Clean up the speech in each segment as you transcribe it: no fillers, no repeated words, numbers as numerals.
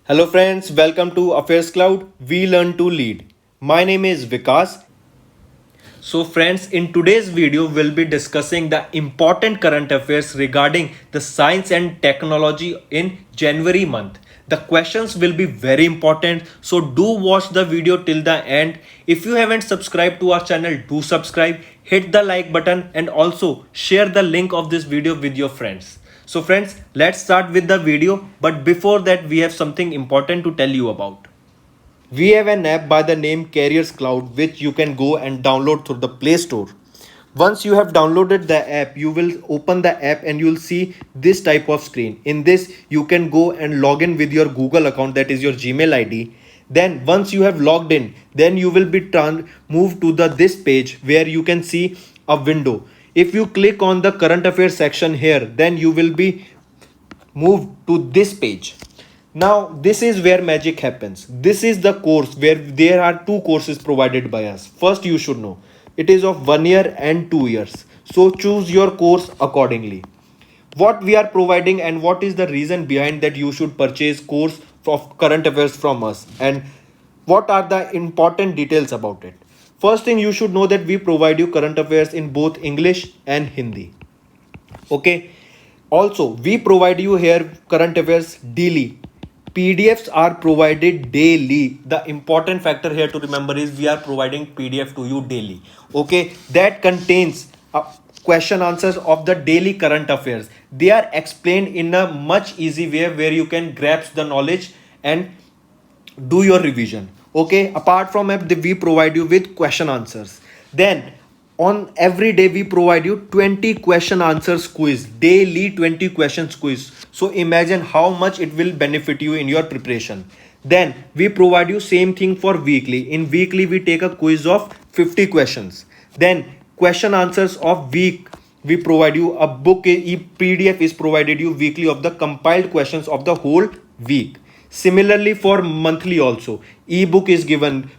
Hello friends, welcome to Affairs Cloud. We learn to lead. My name is Vikas. So friends, in today's video we'll be discussing the important current affairs regarding the science and technology in January month. The questions will be very important, so do watch the video till the end. If you haven't subscribed to our channel, do subscribe, hit the like button and also share the link of this video with your friends. So friends, let's start with the video, but before that we have something important to tell you about. We have an app by the name Carriers Cloud which you can go and download through the Play Store. Once you have downloaded the app, you will open the app and you will see this type of screen. In this, you can go and log in with your Google account, that is your Gmail ID. Then once you have logged in, then you will be moved to this page where you can see a window. If you click on the current affairs section here, then you will be moved to this page. Now this is where magic happens. This is the course where there are two courses provided by us. First, you should know it is of 1 year and 2 years, so choose your course accordingly. What we are providing and what is the reason behind that you should purchase course of current affairs from us, and what are the important details about it. First thing, you should know that we provide you current affairs in both English and Hindi. Okay. Also, we provide you here current affairs daily. PDFs are provided daily. The important factor here to remember is we are providing PDF to you daily. Okay, that contains question answers of the daily current affairs. They are explained in a much easy way where you can grasp the knowledge and do your revision. Okay, apart from app, we provide you with question answers. Then on every day we provide you 20 question answers quiz, daily 20 questions quiz. So imagine how much it will benefit you in your preparation. Then we provide you same thing for weekly. In weekly we take a quiz of 50 questions. Then question answers of week, we provide you a book. PDF is provided you weekly of the compiled questions of the whole week. Similarly for monthly also, ebook is given,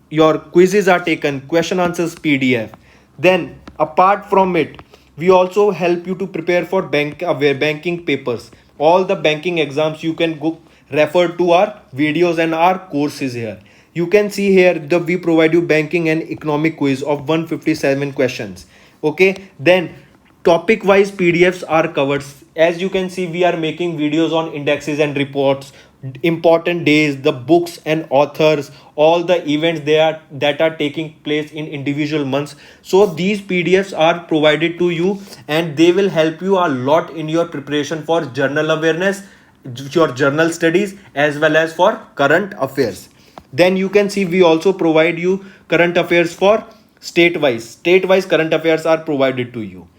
your quizzes are taken, question answers PDF. Then apart from it, we also help you to prepare for banking papers. All the banking exams you can go refer to our videos and our courses here. You can see here that we provide you banking and economic quiz of 157 questions. Okay, then topic wise PDFs are covered. As you can see, we are making videos on indexes and reports, important days, the books and authors, all the events that are taking place in individual months. So these PDFs are provided to you and they will help you a lot in your preparation for journal awareness, your journal studies, as well as for current affairs. Then you can see we also provide you current affairs for state wise current affairs are provided to you.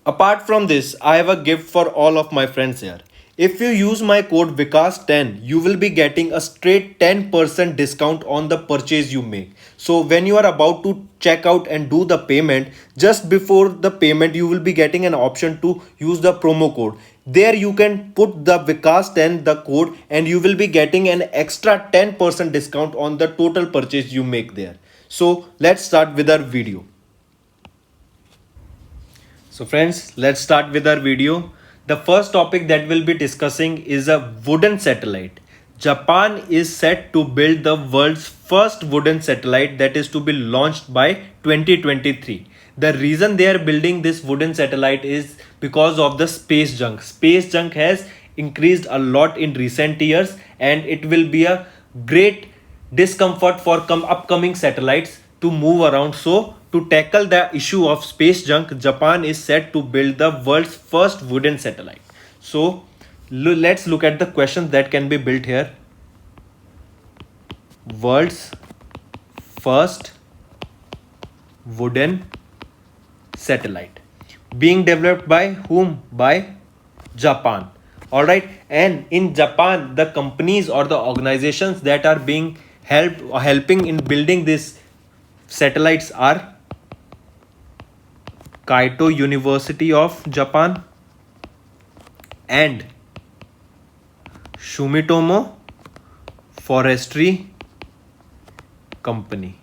Apart from this, I have a gift for all of my friends here. If you use my code Vikas10, you will be getting a straight 10% discount on the purchase you make. So when you are about to check out and do the payment, just before the payment, you will be getting an option to use the promo code. There you can put the Vikas10, the code, and you will be getting an extra 10% discount on the total purchase you make there. So let's start with our video. So friends, let's start with our video. The first topic that we'll be discussing is a wooden satellite. Japan is set to build the world's first wooden satellite that is to be launched by 2023. The reason they are building this wooden satellite is because of the space junk. Space junk has increased a lot in recent years and it will be a great discomfort for upcoming satellites to move around. So to tackle the issue of space junk, Japan is set to build the world's first wooden satellite. So let's look at the questions that can be built here. World's first wooden satellite being developed by whom? By Japan. All right, and in Japan the companies or the organizations that are being helping in building these satellites are Kaito University of Japan and Sumitomo Forestry Company.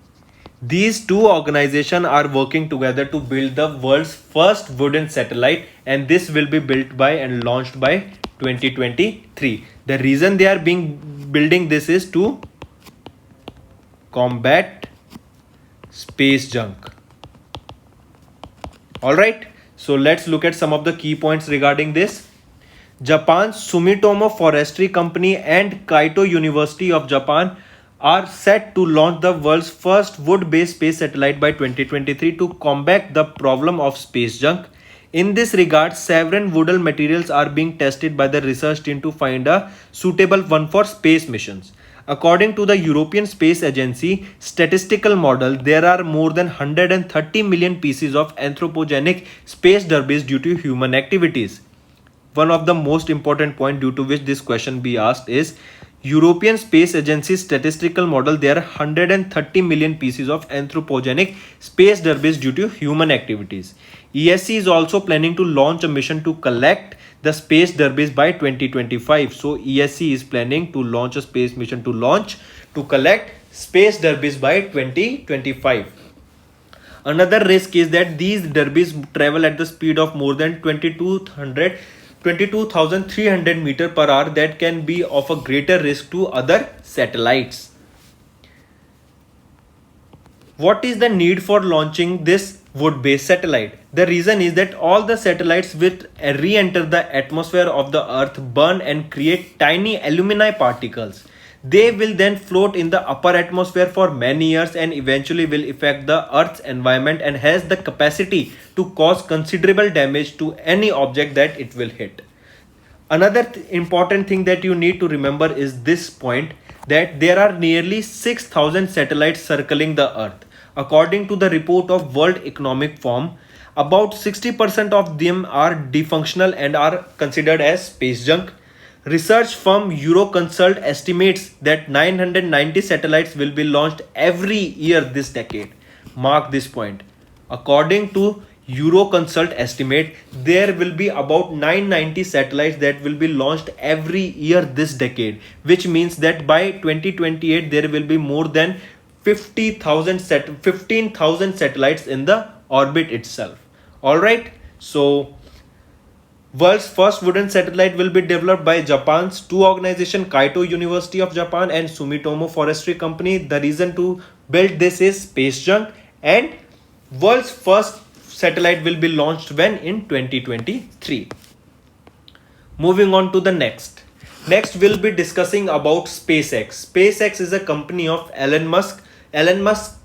These two organizations are working together to build the world's first wooden satellite, and this will be built by and launched by 2023. The reason they are building this is to combat space junk. Alright, so let's look at some of the key points regarding this. Japan's Sumitomo Forestry Company and Kaito University of Japan are set to launch the world's first wood-based space satellite by 2023 to combat the problem of space junk. In this regard, several wooden materials are being tested by the research team to find a suitable one for space missions. According to the European Space Agency statistical model, there are more than 130 million pieces of anthropogenic space debris due to human activities. One of the most important point due to which this question be asked is European Space Agency statistical model, there are 130 million pieces of anthropogenic space debris due to human activities. ESC is also planning to launch a mission to collect the space debris by 2025. So ESC is planning to launch a space mission to collect space debris by 2025. Another risk is that these debris travel at the speed of more than 22,300 meter per hour, that can be of a greater risk to other satellites. What is the need for launching this wood-based satellite? The reason is that all the satellites will re-enter the atmosphere of the Earth, burn and create tiny alumni particles. They will then float in the upper atmosphere for many years and eventually will affect the Earth's environment and has the capacity to cause considerable damage to any object that it will hit. Another important thing that you need to remember is this point, that there are nearly 6,000 satellites circling the Earth. According to the report of World Economic Forum, about 60% of them are dysfunctional and are considered as space junk. Research firm Euroconsult estimates that 990 satellites will be launched every year this decade. Mark this point. According to Euroconsult estimate, there will be about 990 satellites that will be launched every year this decade, which means that by 2028 there will be more than 15,000 satellites in the orbit itself. Alright, so world's first wooden satellite will be developed by Japan's two organizations, Kaito University of Japan and Sumitomo Forestry Company. The reason to build this is space junk, and world's first satellite will be launched when in 2023. Moving on to the next. Next we'll be discussing about SpaceX. SpaceX is a company of Elon Musk. Elon Musk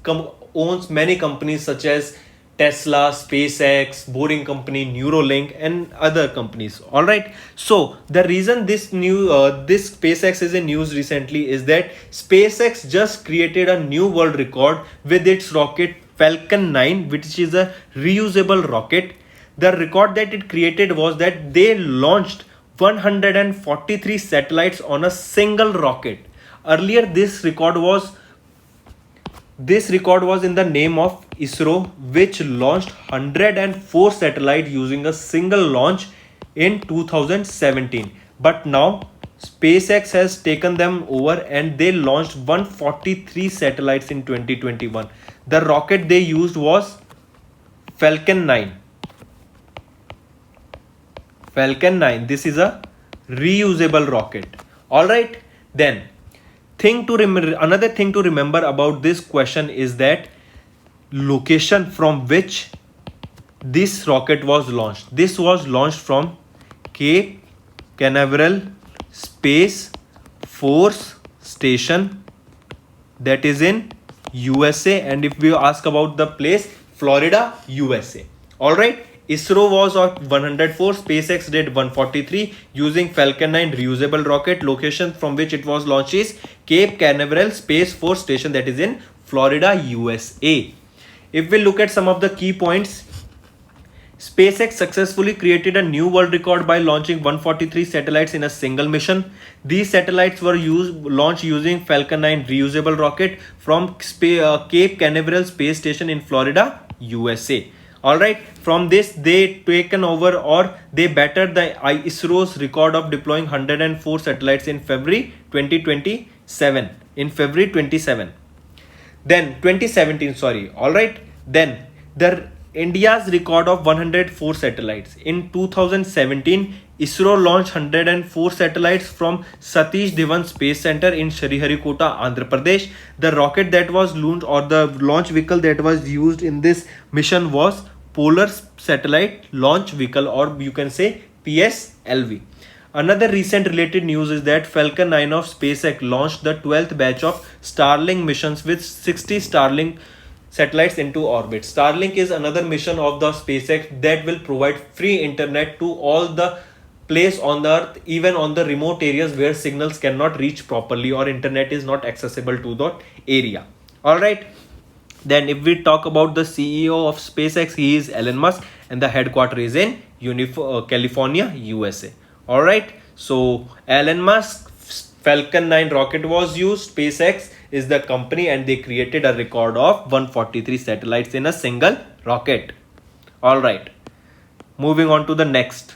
owns many companies such as Tesla, SpaceX, Boring Company, Neuralink, and other companies. All right. So the reason this SpaceX is in news recently is that SpaceX just created a new world record with its rocket Falcon 9, which is a reusable rocket. The record that it created was that they launched 143 satellites on a single rocket. Earlier, this record was in the name of ISRO, which launched 104 satellites using a single launch in 2017. But now SpaceX has taken them over and they launched 143 satellites in 2021. The rocket they used was Falcon 9. Falcon 9. This is a reusable rocket. Alright. Then another thing to remember about this question is that location from which this rocket was launched. This was launched from Cape Canaveral Space Force Station, that is in USA, and if we ask about the place, Florida, USA. Alright, ISRO was at 104, SpaceX did 143 using Falcon 9 reusable rocket. Location from which it was launched is Cape Canaveral Space Force Station, that is in Florida, USA. If we look at some of the key points, SpaceX successfully created a new world record by launching 143 satellites in a single mission. These satellites were launched using Falcon 9 reusable rocket from Cape Canaveral Space Station in Florida, USA. Alright, from this they taken over or they bettered the ISRO's record of deploying 104 satellites in February 2027. Then 2017, sorry. Alright, then India's record of 104 satellites. In 2017, ISRO launched 104 satellites from Satish Dhawan Space Center in Sriharikota, Andhra Pradesh. The rocket that was launched, or the launch vehicle that was used in this mission, was Polar Satellite Launch Vehicle, or you can say PSLV. Another recent related news is that Falcon 9 of SpaceX launched the 12th batch of Starlink missions with 60 Starlink satellites into orbit. Starlink is another mission of the SpaceX that will provide free internet to all the place on the earth, even on the remote areas where signals cannot reach properly or internet is not accessible to the area. All right. Then if we talk about the CEO of SpaceX, he is Elon Musk and the headquarters is in California, USA. All right. So Elon Musk Falcon 9 rocket was used. SpaceX is the company and they created a record of 143 satellites in a single rocket. All right. Moving on to the next.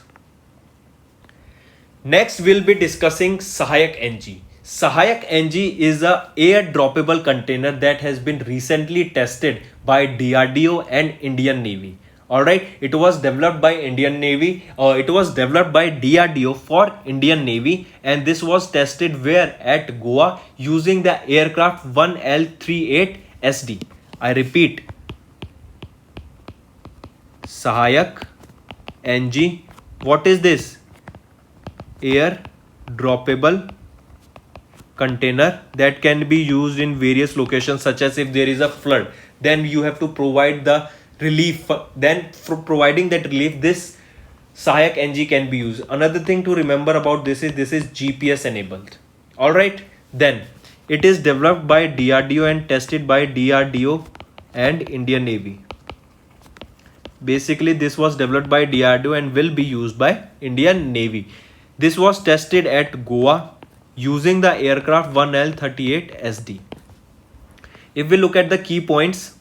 Next we'll be discussing Sahayak NG. Sahayak NG is a air droppable container that has been recently tested by DRDO and Indian Navy. Alright, it was developed by Indian Navy, it was developed by DRDO for Indian Navy, and this was tested where? At Goa using the aircraft 1L38SD. I repeat, Sahayak NG. What is this? Air droppable container that can be used in various locations, such as if there is a flood, then you have to provide the relief. Then for providing that relief, this Sahayak NG can be used. Another thing to remember about this is GPS enabled. All right. Then it is developed by DRDO and tested by DRDO and Indian Navy. Basically, this was developed by DRDO and will be used by Indian Navy. This was tested at Goa using the aircraft 1L38SD. If we look at the key points,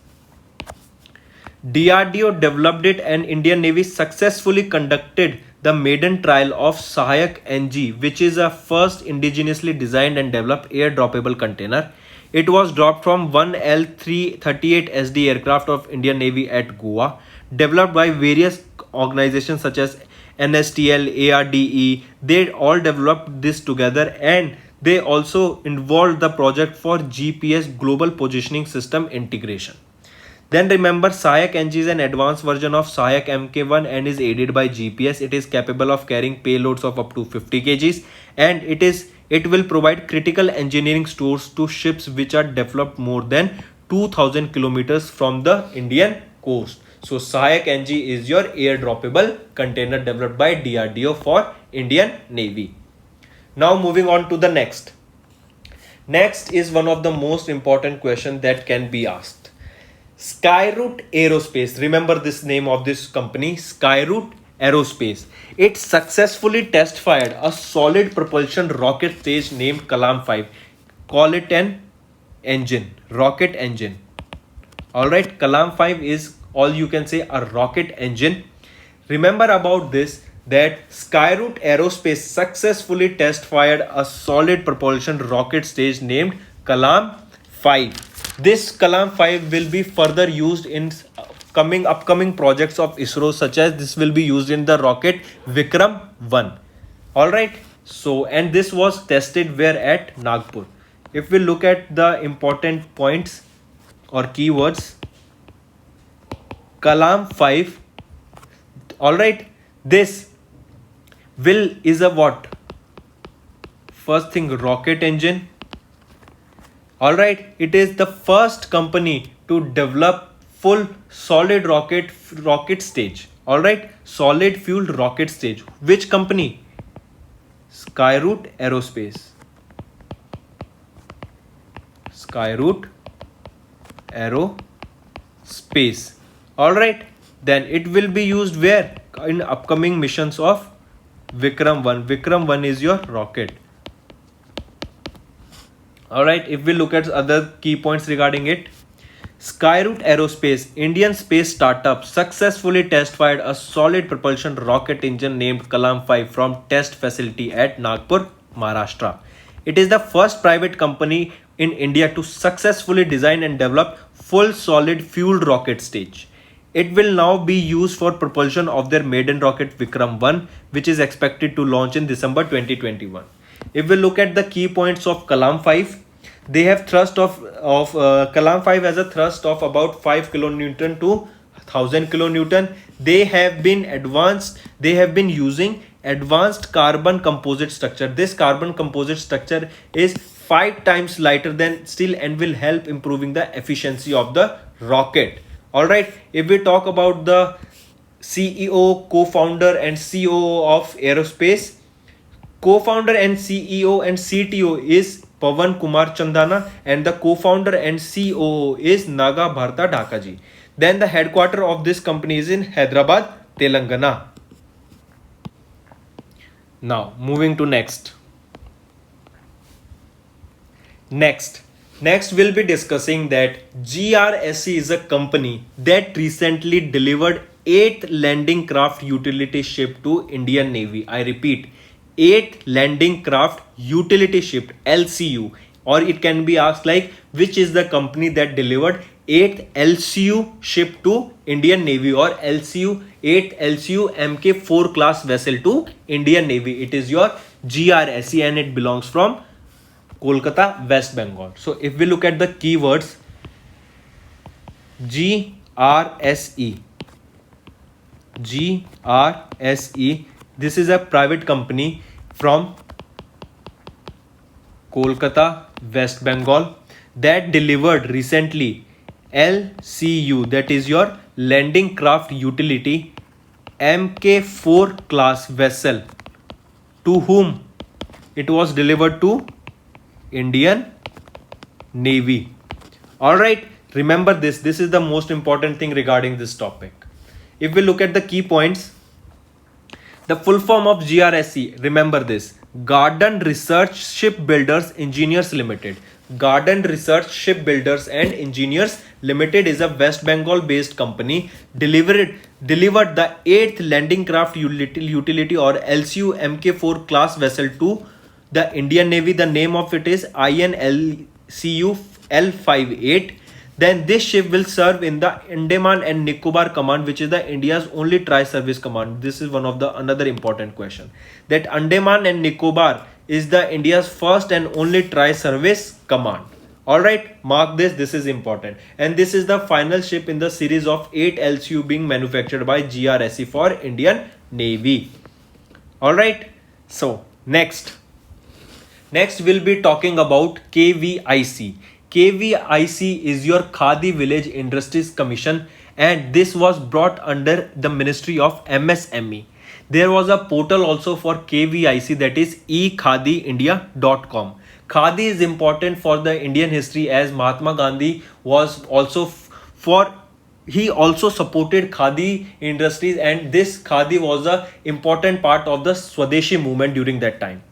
DRDO developed it and Indian Navy successfully conducted the maiden trial of Sahayak NG, which is a first indigenously designed and developed air droppable container. It was dropped from 1L38SD aircraft of Indian Navy at Goa, developed by various organizations such as NSTL, ARDE. They all developed this together and they also involved the project for GPS Global Positioning System integration. Then remember, Sahayak NG is an advanced version of Sahayak Mk1 and is aided by GPS. It is capable of carrying payloads of up to 50 kgs and it will provide critical engineering stores to ships which are developed more than 2000 kilometers from the Indian coast. So Sahayak NG is your air droppable container developed by DRDO for Indian Navy. Now moving on to the next. Next is one of the most important questions that can be asked. Skyroot Aerospace, remember this name of this company, Skyroot Aerospace. It successfully test fired a solid propulsion rocket stage named Kalam 5. Call it an engine, rocket engine. Alright, Kalam 5 is all you can say a rocket engine. Remember about this, that Skyroot Aerospace successfully test fired a solid propulsion rocket stage named Kalam 5. This Kalam 5 will be further used in upcoming projects of ISRO, such as this will be used in the rocket Vikram 1. Alright, so and this was tested where? At Nagpur. If we look at the important points or keywords, Kalam 5, alright, this is a what? First thing, rocket engine. Alright, it is the first company to develop full solid rocket stage. Alright, solid fuel rocket stage. Which company? Skyroot Aerospace. Skyroot Aerospace. Alright, then it will be used where? In upcoming missions of Vikram 1. Vikram 1 is your rocket. Alright, if we look at other key points regarding it, Skyroot Aerospace, Indian space startup, successfully test fired a solid propulsion rocket engine named Kalam 5 from test facility at Nagpur, Maharashtra. It is the first private company in India to successfully design and develop full solid fueled rocket stage. It will now be used for propulsion of their maiden rocket Vikram 1, which is expected to launch in December 2021. If we look at the key points of Kalam 5, they have thrust of Kalam 5 has a thrust of about 5 kilonewton to 1000 kilonewton. They have been using advanced carbon composite structure. This carbon composite structure is 5 times lighter than steel and will help improving the efficiency of the rocket. All right, if we talk about the CEO, co-founder and COO of aerospace, co-founder and CEO and CTO is Pawan Kumar Chandana, and the co-founder and COO is Naga Bharta Dhakaji. Then the headquarter of this company is in Hyderabad, Telangana. Now moving to next we'll be discussing that GRSE is a company that recently delivered 8th landing craft utility ship to Indian Navy. I repeat, 8th landing craft utility ship, LCU, or it can be asked like which is the company that delivered 8th LCU ship to Indian Navy, or LCU 8th LCU Mk4 class vessel to Indian Navy. It is your GRSE and it belongs from Kolkata, West Bengal. So if we look at the keywords, GRSE, this is a private company from Kolkata, West Bengal, that delivered recently LCU, that is your landing craft utility Mk4 class vessel. To whom it was delivered? To Indian Navy. All right, remember this is the most important thing regarding this topic. If we look at the key points, the full form of GRSE, remember this: Garden Research Shipbuilders Engineers Limited. Garden Research Shipbuilders and Engineers Limited is a West Bengal based company, delivered the 8th landing craft utility or LCU Mk4 class vessel to the Indian Navy. The name of it is INLCU L58. Then this ship will serve in the Andaman and Nicobar Command, which is the India's only tri-service command. This is one of the another important question, that Andaman and Nicobar is the India's first and only tri-service command. All right, mark this. This is important, and this is the final ship in the series of 8 LCU being manufactured by GRSE for Indian Navy. All right. So next we'll be talking about KVIC. KVIC is your Khadi Village Industries Commission, and this was brought under the Ministry of MSME. There was a portal also for KVIC, that is ekhadiindia.com. Khadi is important for the Indian history, as Mahatma Gandhi was also he also supported Khadi industries, and this Khadi was a important part of the Swadeshi movement during that time.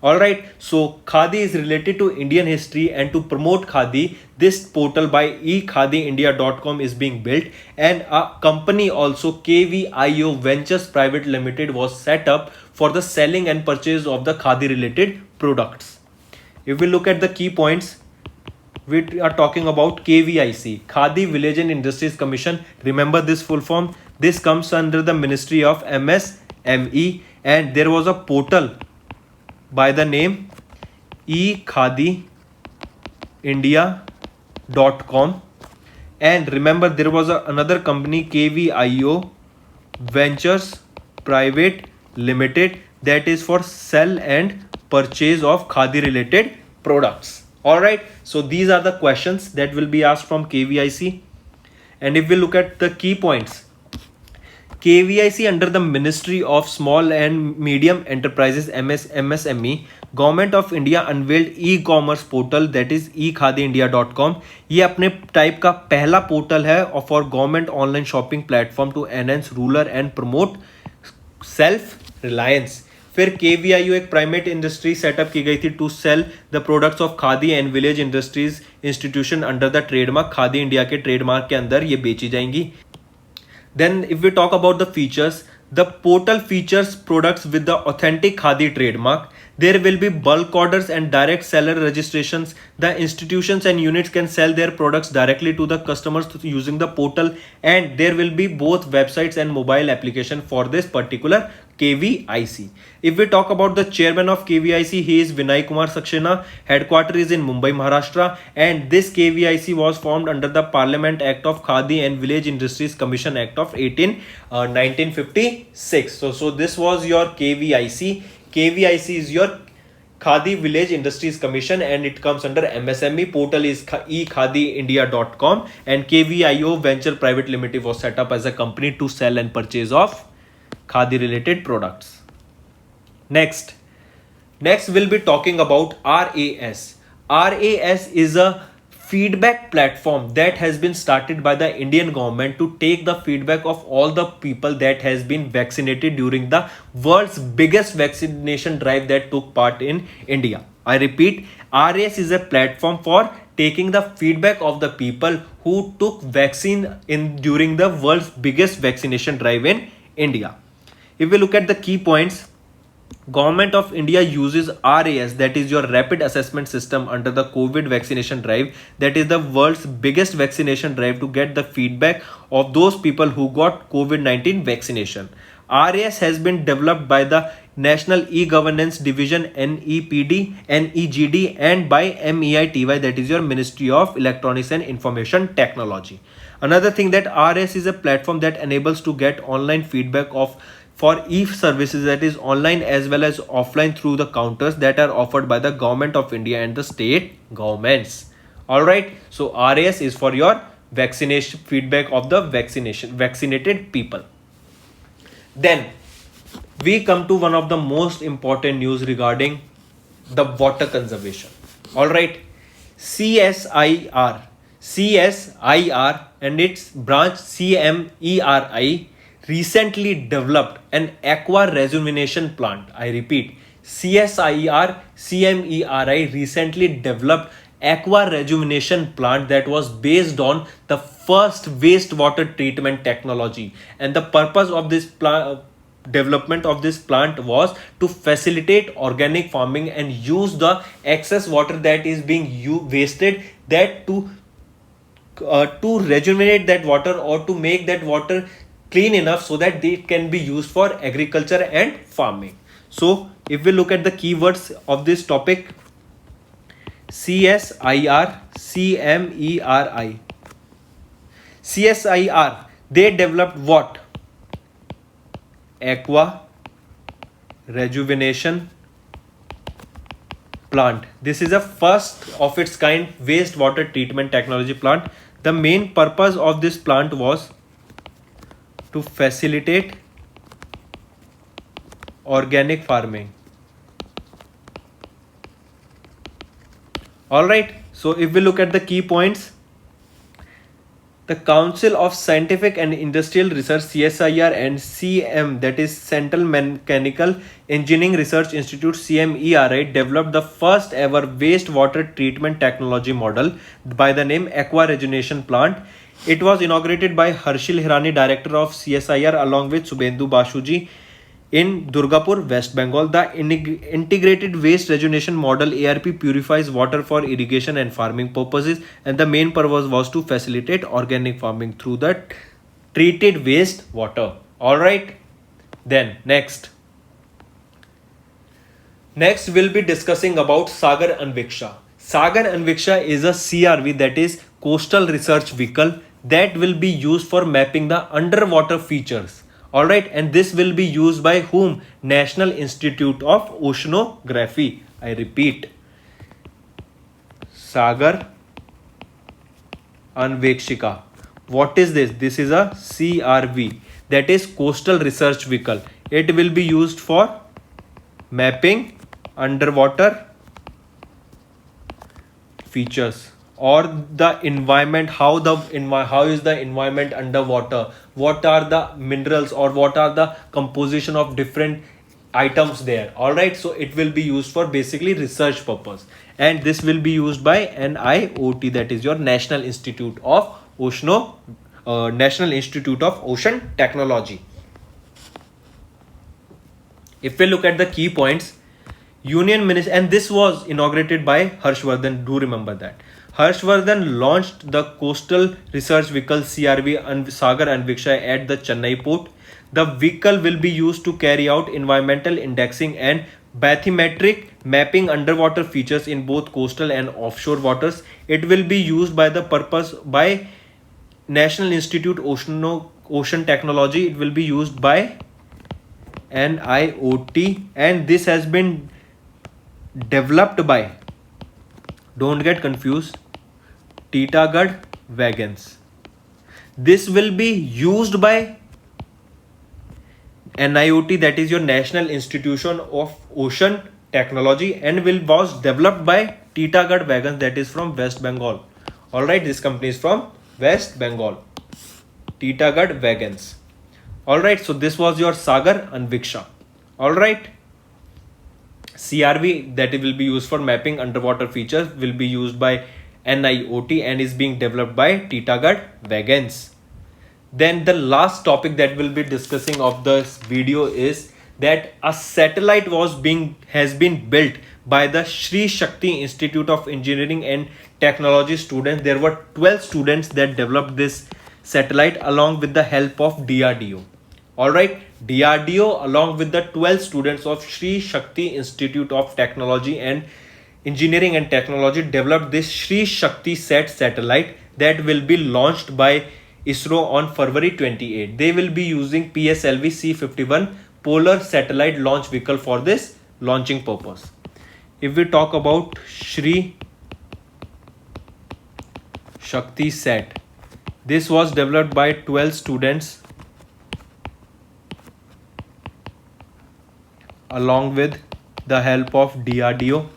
Alright, so Khadi is related to Indian history, and to promote Khadi, this portal by ekhadiindia.com is being built, and a company also, KVIO Ventures Private Limited, was set up for the selling and purchase of the Khadi related products. If we look at the key points, we are talking about KVIC, Khadi Village and Industries Commission. Remember this full form. This comes under the Ministry of MSME, and there was a portal by the name ekhadiindia.com, and remember there was another company, KVIO Ventures Private Limited, that is for sell and purchase of Khadi related products. All right, so these are the questions that will be asked from KVIC. And if we look at the key points, KVIC under the Ministry of Small and Medium Enterprises, MSME, Government of India unveiled e-commerce portal, that is ekhadiindia.com. ये अपने type का पहला portal है for government online shopping platform to enhance rural and promote self reliance. फिर KVIO एक private industry setup की गई थी to sell the products of khadi and village industries institution under the trademark. Khadi India के trademark के अंदर ये बेची जाएंगी. Then if we talk about the features, the portal features products with the authentic Khadi trademark. There will be bulk orders and direct seller registrations. The institutions and units can sell their products directly to the customers using the portal, and there will be both websites and mobile application for this particular KVIC. If we talk about the chairman of KVIC, he is Vinay Kumar Saxena. Headquarters is in Mumbai, Maharashtra, and this KVIC was formed under the Parliament Act of Khadi and Village Industries Commission Act of 1956. So this was your KVIC. KVIC is your Khadi Village Industries Commission, and it comes under MSME. Portal is ekhadiindia.com, and KVIO Venture Private Limited was set up as a company to sell and purchase of Khadi related products. Next we'll be talking about RAS. RAS is a feedback platform that has been started by the Indian government to take the feedback of all the people that has been vaccinated during the world's biggest vaccination drive that took part in India. I repeat, RAS is a platform for taking the feedback of the people who took vaccine during the world's biggest vaccination drive in India. If we look at the key points, Government of India uses RAS, that is your rapid assessment system, under the COVID vaccination drive, that is the world's biggest vaccination drive, to get the feedback of those people who got COVID-19 vaccination. RAS has been developed by the National E-Governance Division NEPD, NEGD, and by MEITY, that is your Ministry of Electronics and Information Technology. Another thing, that RAS is a platform that enables to get online feedback for e-services, that is online as well as offline, through the counters that are offered by the Government of India and the state governments. Alright, so RAS is for your vaccination feedback of the vaccinated people. Then we come to one of the most important news regarding the water conservation. Alright, CSIR and its branch CMERI recently developed an aqua rejuvenation plant. I repeat, CMERI recently developed aqua rejuvenation plant that was based on the first wastewater treatment technology, and the purpose of this development of this plant was to facilitate organic farming and use the excess water that is being wasted, that to rejuvenate that water, or to make that water clean enough so that it can be used for agriculture and farming. So if we look at the keywords of this topic, CSIR, they developed what? Aqua rejuvenation plant. This is a first of its kind wastewater treatment technology plant. The main purpose of this plant was to facilitate organic farming. Alright, so if we look at the key points, the Council of Scientific and Industrial Research, CSIR, and CM, that is Central Mechanical Engineering Research Institute, CMERI, developed the first ever wastewater treatment technology model by the name Aqua Rejuvenation Plant. It was inaugurated by Harshil Hirani, director of CSIR, along with Subhendu Bashuji, in Durgapur, West Bengal. The integrated waste rejuvenation model ARP purifies water for irrigation and farming purposes, and the main purpose was to facilitate organic farming through the treated waste water. Alright, then next we'll be discussing about Sagar Anviksha. Sagar Anviksha is a CRV, that is Coastal Research Vehicle, that will be used for mapping the underwater features. Alright, and this will be used by whom? National Institute of Oceanography. I repeat, Sagar Anvikshika. What is this? This is a CRV, that is Coastal Research Vehicle. It will be used for mapping underwater features, or the environment, how is the environment underwater, what are the minerals, or what are the composition of different items there. Alright, so it will be used for basically research purpose, and this will be used by NIOT, that is your National Institute of Ocean Technology. If we look at the key points, Union Minister, and this was inaugurated by Harshvardhan. Do remember that. Harshvardhan launched the Coastal Research Vehicle CRV Sagar Anviksha at the Chennai port. The vehicle will be used to carry out environmental indexing and bathymetric mapping underwater features in both coastal and offshore waters. It will be used by the purpose by National Institute Ocean Technology. It will be used by NIOT, and this has been developed by, don't get confused, Titagarh Wagons. This will be used by NIOT, that is your National Institution of Ocean Technology, and was developed by Titagarh Wagons, that is from West Bengal. Alright, this company is from West Bengal. Titagarh Wagons. Alright, so this was your Sagar Anviksha. Alright. CRV, that will be used for mapping underwater features, will be used by NIOT and is being developed by Titagarh Wagons. Then the last topic that we'll be discussing of this video is that a satellite has been built by the Shri Shakti Institute of Engineering and Technology students. There were 12 students that developed this satellite along with the help of DRDO. Alright, DRDO along with the 12 students of Shri Shakti Institute of Technology and Engineering and Technology developed this Shri Shakti Sat satellite that will be launched by ISRO on February 28. They will be using PSLV C-51 Polar Satellite Launch Vehicle for this launching purpose. If we talk about Shri Shakti Sat, this was developed by 12 students along with the help of DRDO.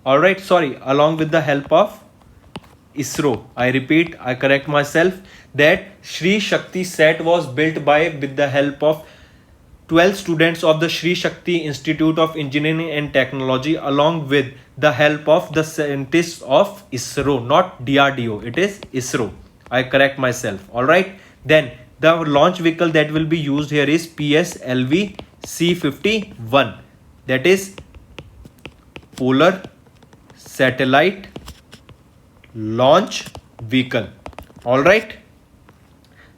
Alright, sorry, along with the help of ISRO. I repeat, I correct myself, that Shri Shakti Sat was built with the help of 12 students of the Shri Shakti Institute of Engineering and Technology along with the help of the scientists of ISRO, not DRDO, it is ISRO. I correct myself. Alright, then the launch vehicle that will be used here is PSLV C-51, that is Polar Satellite Launch Vehicle. Alright,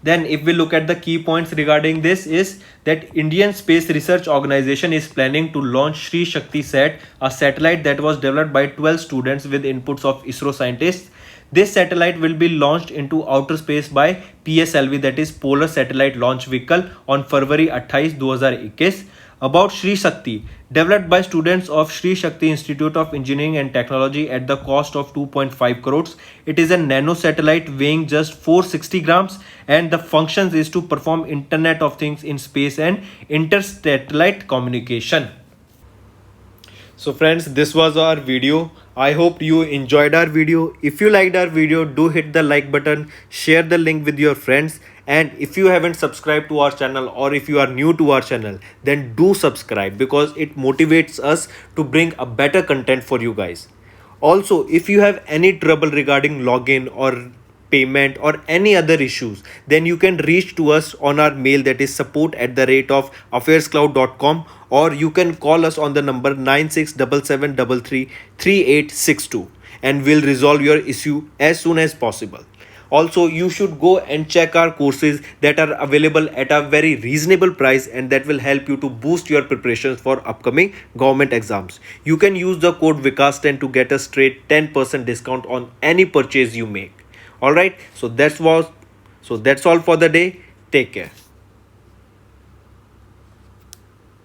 then if we look at the key points regarding this is that Indian Space Research Organization is planning to launch Shri Shakti Sat, a satellite that was developed by 12 students with inputs of ISRO scientists. This satellite will be launched into outer space by PSLV, that is Polar Satellite Launch Vehicle, on February 28, 2021. About Shri Shakti, developed by students of Shri Shakti Institute of Engineering and Technology at the cost of 2.5 crores. It is a nano satellite weighing just 460 grams and the functions is to perform Internet of Things in space and intersatellite communication. So friends, this was our video. I hope you enjoyed our video. If you liked our video, do hit the like button, share the link with your friends, and if you haven't subscribed to our channel or if you are new to our channel, then do subscribe because it motivates us to bring a better content for you guys. Also, if you have any trouble regarding login or payment or any other issues, then you can reach to us on our mail, that is support@affairscloud.com, or you can call us on the number 9677333862 and we'll resolve your issue as soon as possible. Also, you should go and check our courses that are available at a very reasonable price and that will help you to boost your preparations for upcoming government exams. You can use the code VIKAS10 to get a straight 10% discount on any purchase you make. Alright, so that's all for the day. Take care.